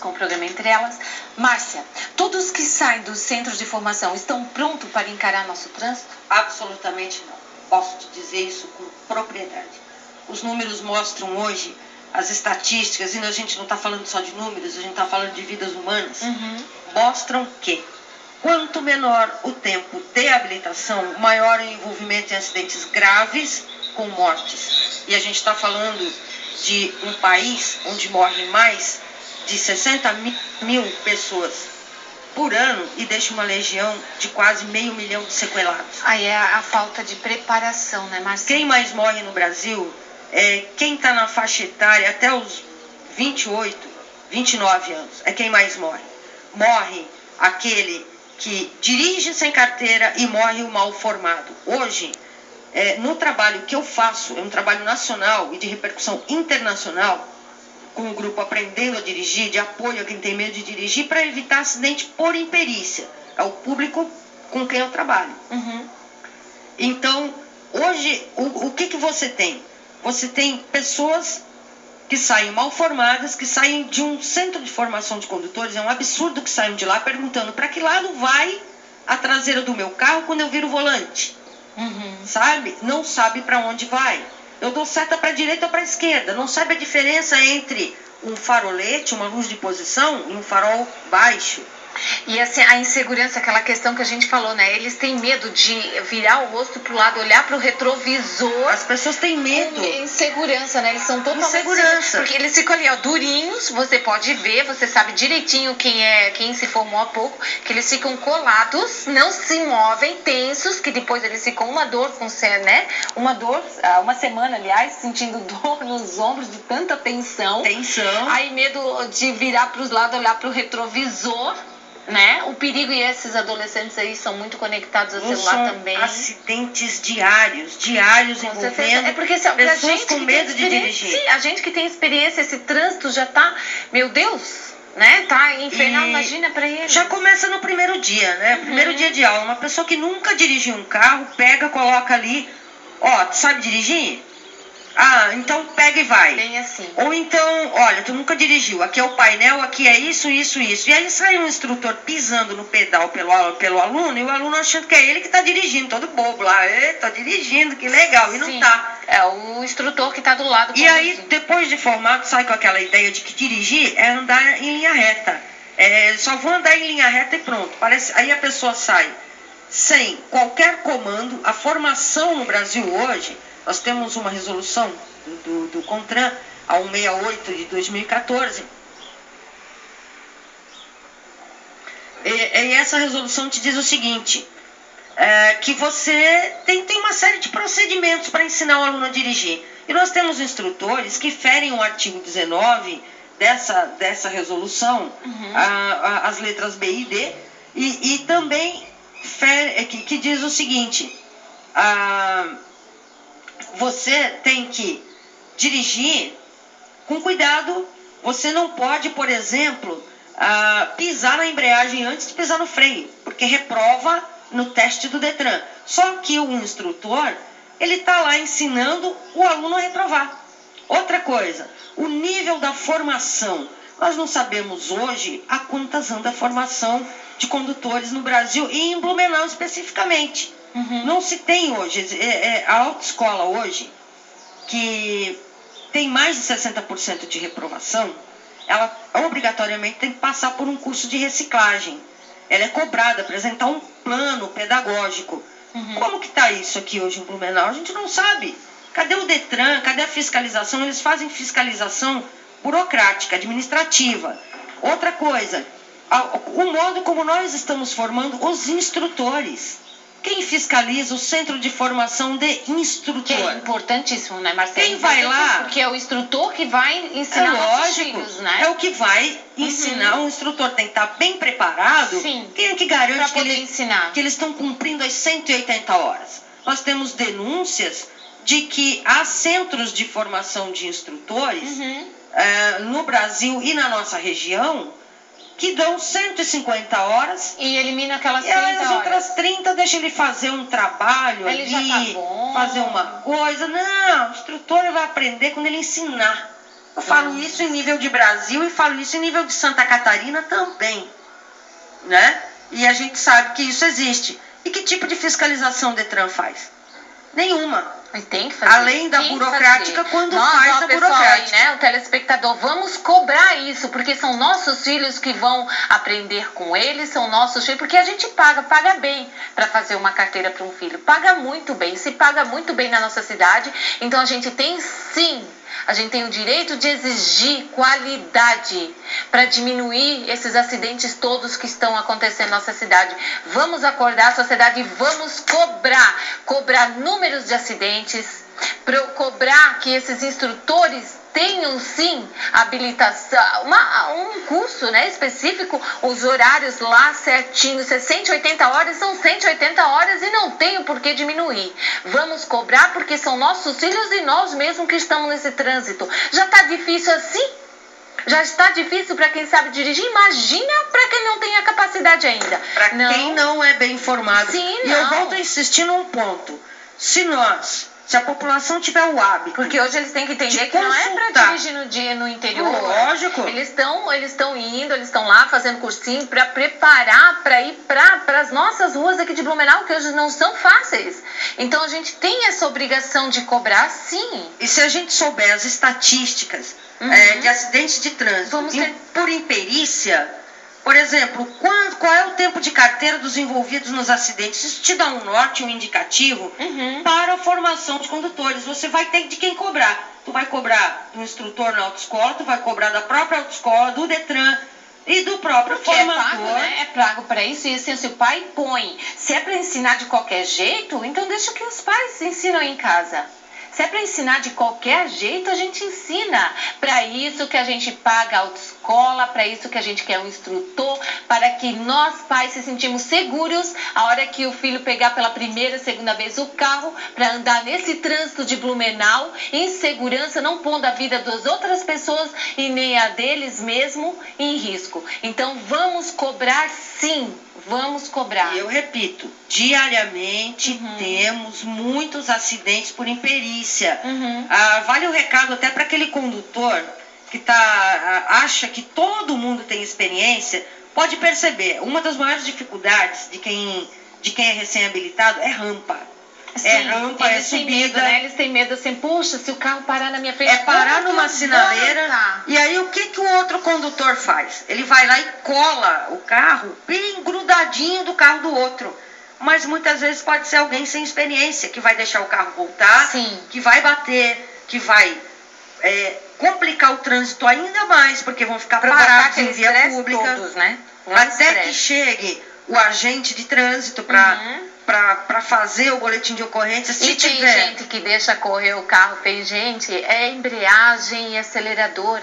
com o programa Entre Elas. Márcia, todos que saem dos centros de formação estão prontos para encarar nosso trânsito? Absolutamente não. Posso te dizer isso com propriedade. Os números mostram hoje, as estatísticas, e a gente não está falando só de números, a gente está falando de vidas humanas, mostram que quanto menor o tempo de habilitação, maior o envolvimento em acidentes graves com mortes. E a gente está falando de um país onde morrem mais de 60 mil pessoas por ano e deixa uma legião de quase 500 mil de sequelados. Aí é a falta de preparação, né, Marcia? Quem mais morre no Brasil é quem está na faixa etária até os 28, 29 anos. É quem mais morre. Morre aquele que dirige sem carteira e morre o mal formado. Hoje, no trabalho que eu faço, é um trabalho nacional e de repercussão internacional, com o grupo Aprendendo a Dirigir, de apoio a quem tem medo de dirigir, para evitar acidente por imperícia. É o público com quem eu trabalho. Então, hoje, o que você tem? Você tem pessoas que saem mal formadas, que saem de um centro de formação de condutores, é um absurdo que saiam de lá perguntando para que lado vai a traseira do meu carro quando eu viro o volante. Sabe? Não sabe para onde vai. Eu dou seta para a direita ou para a esquerda. Não sabe a diferença entre um farolete, uma luz de posição e um farol baixo. E assim, a insegurança, aquela questão que a gente falou, né? Eles têm medo de virar o rosto pro lado, olhar pro retrovisor. As pessoas têm medo. Insegurança, né? Eles são totalmente... Insegurança. Porque eles ficam ali, ó, durinhos, você pode ver, você sabe direitinho quem se formou há pouco, que eles ficam colados, não se movem, tensos, que depois eles ficam uma dor, né? Uma semana, aliás, sentindo dor nos ombros de tanta tensão. Aí medo de virar pros lados, olhar pro retrovisor, né? O perigo, e esses adolescentes aí são muito conectados ao celular também. Acidentes diários envolvendo porque pessoas com medo de dirigir. Sim, a gente que tem experiência, esse trânsito já tá, meu Deus, né? Tá infernal, imagina pra eles. Já começa no primeiro dia, né? Primeiro dia de aula, uma pessoa que nunca dirigiu um carro, pega, coloca ali, ó, tu sabe dirigir? Ah, então pega e vai. Bem assim. Ou então, olha, tu nunca dirigiu, aqui é o painel, aqui é isso. E aí sai um instrutor pisando no pedal pelo aluno, e o aluno achando que é ele que tá dirigindo, todo bobo lá. Tô dirigindo, que legal, e não tá. É o instrutor que tá do lado. E aí, depois de formado, sai com aquela ideia de que dirigir é andar em linha reta. Só vou andar em linha reta e pronto. Aí a pessoa sai sem qualquer comando. A formação no Brasil hoje... Nós temos uma resolução do CONTRAN, a 168 de 2014. E essa resolução te diz o seguinte, que você tem uma série de procedimentos para ensinar o aluno a dirigir. E nós temos instrutores que ferem o artigo 19 dessa resolução, as letras B e D, e também que diz o seguinte... Você tem que dirigir com cuidado. Você não pode, por exemplo, pisar na embreagem antes de pisar no freio, porque reprova no teste do Detran. Só que o instrutor, ele está lá ensinando o aluno a reprovar. Outra coisa, o nível da formação. Nós não sabemos hoje a quantas anda a formação de condutores no Brasil e em Blumenau especificamente. Não se tem hoje, a autoescola hoje, que tem mais de 60% de reprovação, ela obrigatoriamente tem que passar por um curso de reciclagem. Ela é cobrada, apresentar um plano pedagógico. Como que está isso aqui hoje em Blumenau? A gente não sabe. Cadê o Detran? Cadê a fiscalização? Eles fazem fiscalização burocrática, administrativa. Outra coisa, o modo como nós estamos formando os instrutores. Quem fiscaliza o centro de formação de instrutor? Que é importantíssimo, né, Marcelo? Quem vai lá... Porque é o instrutor que vai ensinar nossos filhos, né? É o que vai ensinar. O instrutor tem que estar bem preparado. Sim. Quem é que garante que eles estão cumprindo as 180 horas? Nós temos denúncias de que há centros de formação de instrutores no Brasil e na nossa região que dão 150 horas e elimina aquelas 30 horas. E as outras 30 deixa ele fazer um trabalho ele ali, já tá bom. fazer uma coisa. Não, o instrutor vai aprender quando ele ensinar. Eu falo isso em nível de Brasil e falo isso em nível de Santa Catarina também, né? E a gente sabe que isso existe. E que tipo de fiscalização o Detran faz? Nenhuma. E tem que fazer. Além da burocrática, quando faz a burocrática. Aí, né, o telespectador, vamos cobrar isso, porque são nossos filhos que vão aprender com eles, são nossos filhos, porque a gente paga bem para fazer uma carteira para um filho. Paga muito bem, se paga muito bem na nossa cidade, então a gente tem sim. A gente tem o direito de exigir qualidade para diminuir esses acidentes todos que estão acontecendo na nossa cidade. Vamos acordar a sociedade e vamos cobrar números de acidentes, cobrar que esses instrutores tenham sim habilitação, um curso, né, específico, os horários lá certinhos, 180 horas são 180 horas e não tem o porquê diminuir. Vamos cobrar porque são nossos filhos e nós mesmos que estamos nesse trânsito. Já está difícil assim? Já está difícil para quem sabe dirigir? Imagina para quem não tem a capacidade ainda. Para quem não é bem informado. Sim, e eu volto a insistir num ponto. Se a população tiver o hábito. Porque hoje eles têm que entender que não é para dirigir no interior. Lógico. Eles estão indo, eles estão lá fazendo cursinho para preparar para ir para as nossas ruas aqui de Blumenau, que hoje não são fáceis. Então a gente tem essa obrigação de cobrar, sim. E se a gente souber as estatísticas de acidentes de trânsito por imperícia, por exemplo, qual é o tempo de carteira dos envolvidos nos acidentes? Isso te dá um norte, um indicativo para a formação de condutores. Você vai ter de quem cobrar. Tu vai cobrar do instrutor na autoescola, tu vai cobrar da própria autoescola, do Detran e do próprio formador. É pago, né? É pago para isso. E assim, se o pai põe, se é para ensinar de qualquer jeito, então deixa que os pais ensinam em casa. Se é para ensinar de qualquer jeito, a gente ensina. Para isso que a gente paga a autoescola, para isso que a gente quer um instrutor, para que nós pais se sentimos seguros a hora que o filho pegar pela primeira, segunda vez o carro, para andar nesse trânsito de Blumenau, em segurança, não pondo a vida das outras pessoas e nem a deles mesmo em risco. Então vamos cobrar sim. Vamos cobrar. E eu repito, diariamente temos muitos acidentes por imperícia. Vale o recado até para aquele condutor que acha que todo mundo tem experiência. Pode perceber, uma das maiores dificuldades de quem é recém-habilitado é rampa. Sim, é rampa, é subida. Medo, né? Eles têm medo assim, puxa, se o carro parar na minha frente... É parar numa sinaleira. E aí o que o outro condutor faz? Ele vai lá e cola o carro bem grudadinho do carro do outro. Mas muitas vezes pode ser alguém sem experiência, que vai deixar o carro voltar, que vai bater, que vai complicar o trânsito ainda mais, porque vão ficar parados em via pública. Todos, né? Até que chegue o agente de trânsito para fazer o boletim de ocorrência, se tiver. Tem gente que deixa correr o carro, gente, é embreagem e acelerador,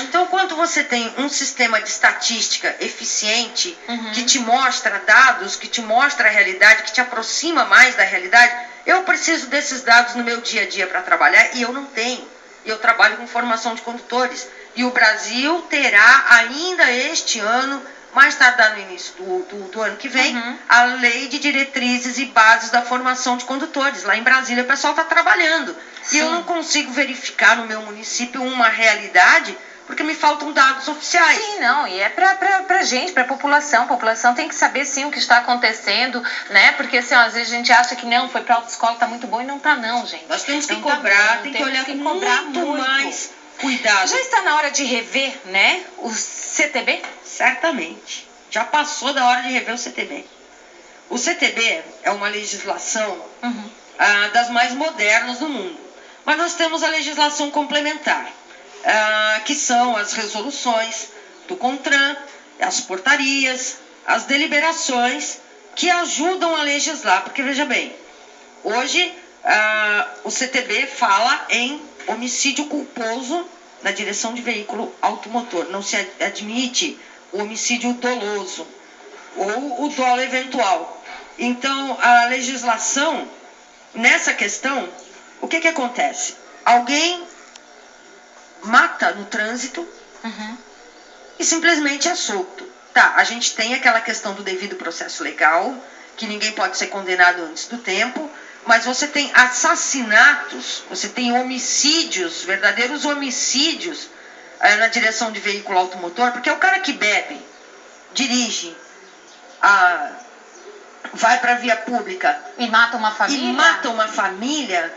Então, quando você tem um sistema de estatística eficiente, que te mostra dados, que te mostra a realidade, que te aproxima mais da realidade, eu preciso desses dados no meu dia a dia para trabalhar e eu não tenho. Eu trabalho com formação de condutores. E o Brasil terá ainda este ano, mais tardar no início do ano que vem, a lei de diretrizes e bases da formação de condutores. Lá em Brasília o pessoal está trabalhando. E eu não consigo verificar no meu município uma realidade porque me faltam dados oficiais. Sim, não, e é pra gente, pra população. A população tem que saber sim o que está acontecendo, né? Porque assim, às vezes a gente acha que não, foi pra autoescola, tá muito bom e não tá não, gente. Nós temos que cobrar, tem que olhar com muito mais cuidado. Já está na hora de rever, né, o CTB? Certamente. Já passou da hora de rever o CTB. O CTB é uma legislação das mais modernas do mundo. Mas nós temos a legislação complementar, que são as resoluções do CONTRAN, as portarias, as deliberações que ajudam a legislar. Porque, veja bem, hoje o CTB fala em homicídio culposo na direção de veículo automotor. Não se admite o homicídio doloso ou o dolo eventual. Então, a legislação, nessa questão, o que acontece? Alguém mata no trânsito e simplesmente é solto. Tá, a gente tem aquela questão do devido processo legal, que ninguém pode ser condenado antes do tempo, mas você tem assassinatos, você tem homicídios, verdadeiros homicídios na direção de veículo automotor, porque é o cara que bebe, dirige, vai para a via pública e mata uma família.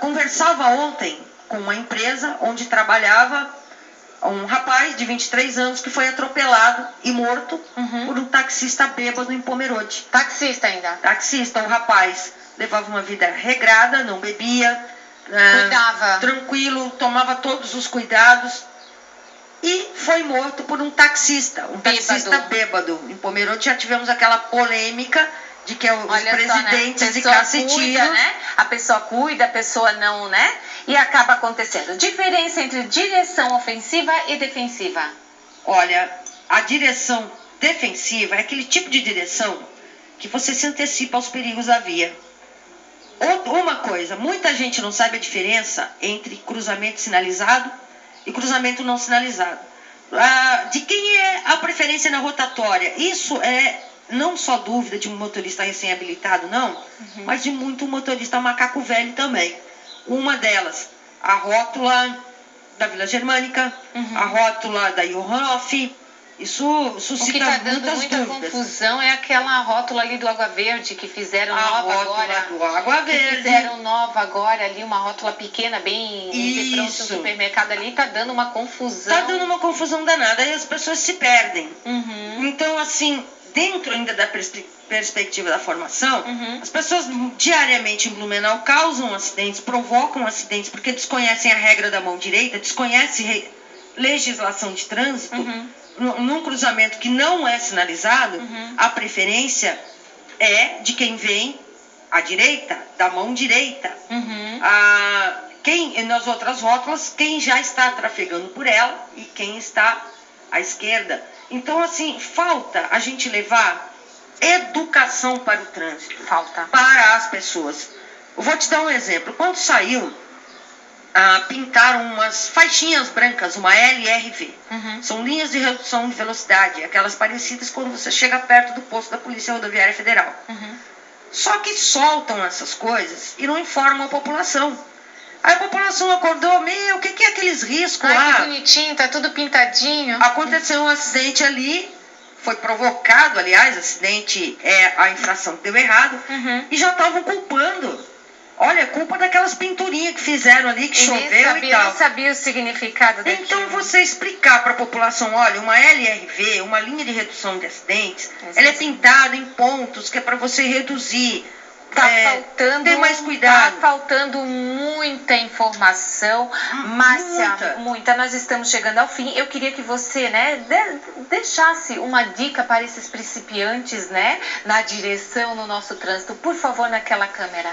Conversava ontem com uma empresa onde trabalhava um rapaz de 23 anos que foi atropelado e morto por um taxista bêbado em Pomerode. Taxista ainda? Taxista, o rapaz levava uma vida regrada, não bebia, cuidava, tranquilo, tomava todos os cuidados e foi morto por um taxista bêbado. Em Pomerode já tivemos aquela polêmica de que os presidentes de cacetinho, né? A pessoa cuida, a pessoa não, né? E acaba acontecendo. Diferença entre direção ofensiva e defensiva? Olha, a direção defensiva é aquele tipo de direção que você se antecipa aos perigos da via. Uma coisa, muita gente não sabe a diferença entre cruzamento sinalizado e cruzamento não sinalizado. De quem é a preferência na rotatória? Isso é não só dúvida de um motorista recém-habilitado, não, mas de muito motorista macaco velho também. Uma delas, a rótula da Vila Germânica, a rótula da Johanhoff. Isso suscita o que está dando muita dúvidas. Confusão é aquela rótula ali do Água Verde que fizeram nova agora. Do Água Verde. Fizeram nova agora ali, uma rótula pequena, bem de frente ao supermercado ali, está dando uma confusão. Está dando uma confusão danada, aí as pessoas se perdem. Então, assim, dentro ainda da perspectiva da formação, as pessoas diariamente em Blumenau causam acidentes, provocam acidentes, porque desconhecem a regra da mão direita, desconhecem legislação de trânsito. Num cruzamento que não é sinalizado, a preferência é de quem vem à direita, da mão direita. Nas outras rótulas, quem já está trafegando por ela e quem está à esquerda. Então, assim, falta a gente levar educação para o trânsito. Falta. Para as pessoas. Eu vou te dar um exemplo. Quando saiu, pintaram umas faixinhas brancas, uma LRV. São linhas de redução de velocidade, aquelas parecidas quando você chega perto do posto da Polícia Rodoviária Federal. Só que soltam essas coisas e não informam a população. Aí a população acordou, o que é aqueles riscos lá? Que bonitinho, tá tudo pintadinho. Aconteceu um acidente ali, foi provocado, aliás, acidente a infração que deu errado, e já estavam culpando. Olha, culpa daquelas pinturinhas que fizeram ali, que choveu e tal. Nem sabia o significado daquilo. Então, você explicar para a população, olha, uma LRV, uma linha de redução de acidentes, ela é pintada em pontos que é para você reduzir. Ter mais cuidado. Tá faltando muita informação. Márcia, muita. Nós estamos chegando ao fim. Eu queria que você, deixasse uma dica para esses principiantes, na direção, no nosso trânsito. Por favor, naquela câmera.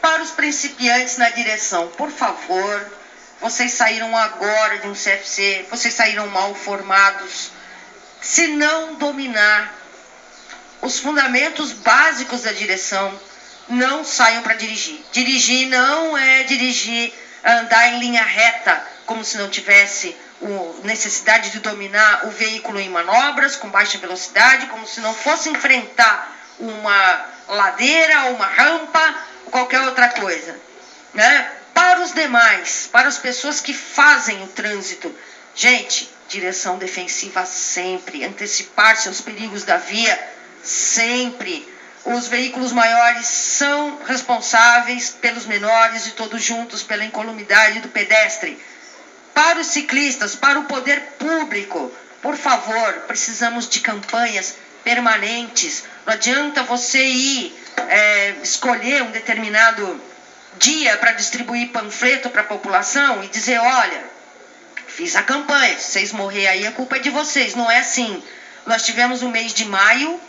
Para os principiantes na direção, por favor, vocês saíram agora de um CFC, vocês saíram mal formados. Se não dominar os fundamentos básicos da direção, não saiam para dirigir. Dirigir não é dirigir, andar em linha reta, como se não tivesse necessidade de dominar o veículo em manobras com baixa velocidade, como se não fosse enfrentar uma ladeira, uma rampa, ou qualquer outra coisa. Para os demais, para as pessoas que fazem o trânsito, gente, direção defensiva sempre, antecipar-se aos perigos da via sempre. Os veículos maiores são responsáveis pelos menores e todos juntos pela incolumidade do pedestre. Para os ciclistas, para o poder público, por favor, precisamos de campanhas permanentes. Não adianta você ir escolher um determinado dia para distribuir panfleto para a população e dizer, olha, fiz a campanha, se vocês morrerem aí a culpa é de vocês. Não é assim. Nós tivemos o mês de maio,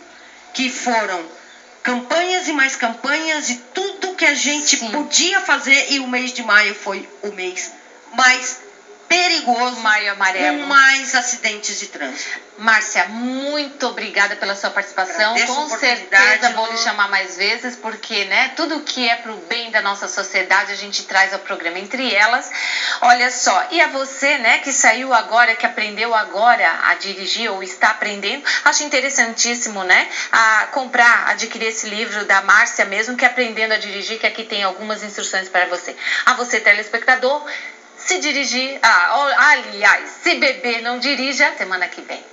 que foram campanhas e mais campanhas e tudo que a gente podia fazer, e o mês de maio foi o mês mais perigoso, Maio amarelo. com mais acidentes de trânsito. Márcia, muito obrigada pela sua participação. Agradeço a Com oportunidade, certeza vou Lu. lhe chamar mais vezes, porque, né, tudo que é pro bem da nossa sociedade a gente traz ao programa. Entre elas, olha só, e a você, né, que saiu agora, que aprendeu agora a dirigir ou está aprendendo, acho interessantíssimo, né, a comprar, adquirir esse livro da Márcia mesmo, que é Aprendendo a Dirigir, que aqui tem algumas instruções para você. A você, telespectador, se dirigir, aliás, se beber, não dirija, semana que vem.